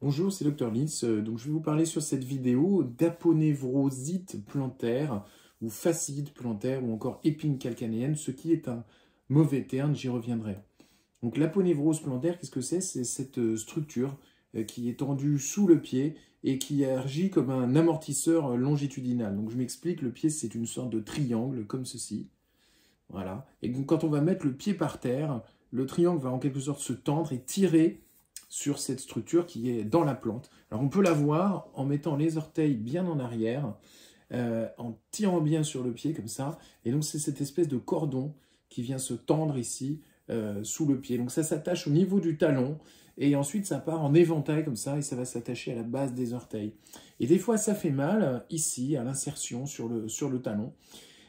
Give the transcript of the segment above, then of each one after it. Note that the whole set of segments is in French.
Bonjour, c'est Dr Lins. Donc, je vais vous parler sur cette vidéo d'aponévrosite plantaire ou fasciite plantaire ou encore épine calcanéenne, ce qui est un mauvais terme, j'y reviendrai. Donc, l'aponévrose plantaire, qu'est-ce que c'est? C'est cette structure qui est tendue sous le pied et qui agit comme un amortisseur longitudinal. Donc, je m'explique, le pied, c'est une sorte de triangle comme ceci. Voilà. Et donc, quand on va mettre le pied par terre, le triangle va en quelque sorte se tendre et tirer sur cette structure qui est dans la plante. Alors on peut la voir en mettant les orteils bien en arrière, en tirant bien sur le pied comme ça, et donc c'est cette espèce de cordon qui vient se tendre ici sous le pied. Donc ça s'attache au niveau du talon, et ensuite ça part en éventail comme ça, et ça va s'attacher à la base des orteils. Et des fois ça fait mal ici, à l'insertion sur le talon,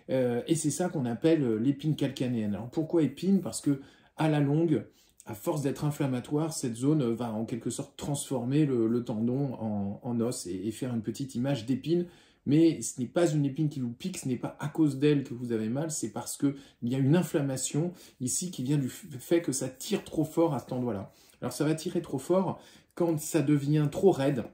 et c'est ça qu'on appelle l'épine calcanéenne. Alors pourquoi épine? Parce que à la longue, à force d'être inflammatoire, cette zone va en quelque sorte transformer le tendon en os et faire une petite image d'épine. Mais ce n'est pas une épine qui vous pique, ce n'est pas à cause d'elle que vous avez mal, c'est parce qu'il y a une inflammation ici qui vient du fait que ça tire trop fort à cet endroit-là. Alors ça va tirer trop fort quand ça devient trop raide,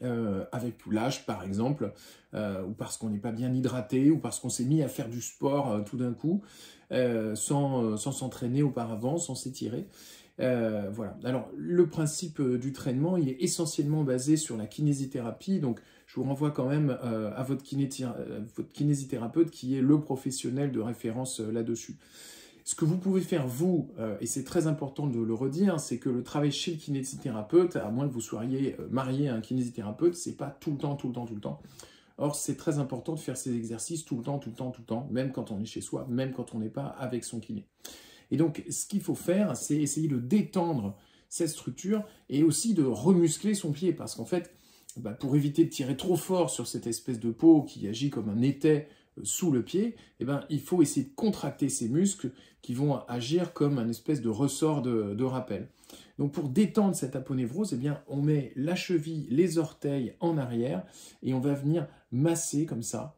avec l'âge par exemple, ou parce qu'on n'est pas bien hydraté, ou parce qu'on s'est mis à faire du sport tout d'un coup, sans s'entraîner auparavant, sans s'étirer. Voilà. Alors le principe du traitement, il est essentiellement basé sur la kinésithérapie, donc je vous renvoie quand même à votre kinésithérapeute qui est le professionnel de référence là-dessus. Ce que vous pouvez faire, vous, et c'est très important de le redire, c'est que le travail chez le kinésithérapeute, à moins que vous soyez marié à un kinésithérapeute, c'est pas tout le temps, tout le temps, tout le temps. Or, c'est très important de faire ces exercices tout le temps, tout le temps, tout le temps, même quand on est chez soi, même quand on n'est pas avec son kiné. Et donc, ce qu'il faut faire, c'est essayer de détendre cette structure et aussi de remuscler son pied, parce qu'en fait, pour éviter de tirer trop fort sur cette espèce de peau qui agit comme un étai sous le pied, il faut essayer de contracter ces muscles qui vont agir comme un espèce de ressort de rappel. Donc pour détendre cette aponévrose, on met la cheville, les orteils en arrière et on va venir masser comme ça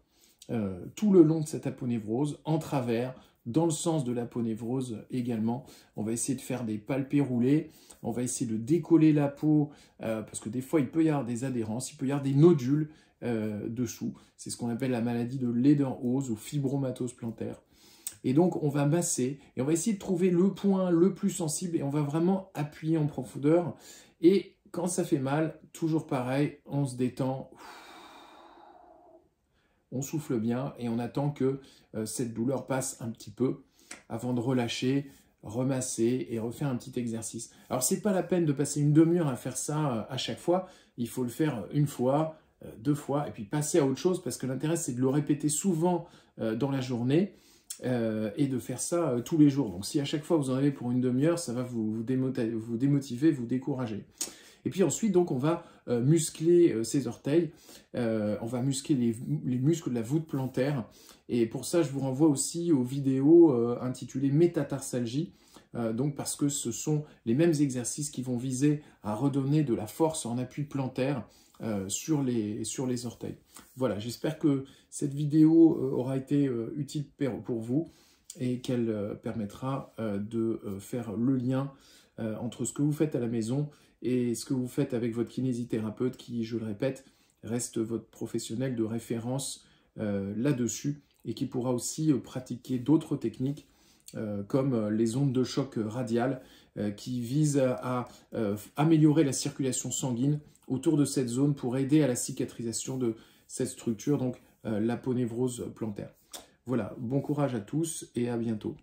tout le long de cette aponévrose, en travers, dans le sens de l'aponévrose également. On va essayer de faire des palpés roulés, on va essayer de décoller la peau, parce que des fois il peut y avoir des adhérences, il peut y avoir des nodules dessous. C'est ce qu'on appelle la maladie de Lederhose ou fibromatose plantaire. Et donc on va masser et on va essayer de trouver le point le plus sensible et on va vraiment appuyer en profondeur. Et quand ça fait mal, toujours pareil, on se détend, on souffle bien et on attend que cette douleur passe un petit peu avant de relâcher, remasser et refaire un petit exercice. Alors c'est pas la peine de passer une demi-heure à faire ça à chaque fois, il faut le faire une fois, deux fois et puis passer à autre chose parce que l'intérêt c'est de le répéter souvent dans la journée et de faire ça tous les jours. Donc si à chaque fois vous en avez pour une demi-heure, ça va vous démotiver, vous décourager. Et puis ensuite, donc, on va muscler ses orteils, on va muscler les muscles de la voûte plantaire. Et pour ça, je vous renvoie aussi aux vidéos intitulées métatarsalgie, donc parce que ce sont les mêmes exercices qui vont viser à redonner de la force en appui plantaire sur les orteils. Voilà, j'espère que cette vidéo aura été utile pour vous et qu'elle permettra de faire le lien entre ce que vous faites à la maison et ce que vous faites avec votre kinésithérapeute qui, je le répète, reste votre professionnel de référence là-dessus et qui pourra aussi pratiquer d'autres techniques comme les ondes de choc radiales qui visent à améliorer la circulation sanguine autour de cette zone pour aider à la cicatrisation de cette structure, donc l'aponévrose plantaire. Voilà, bon courage à tous et à bientôt.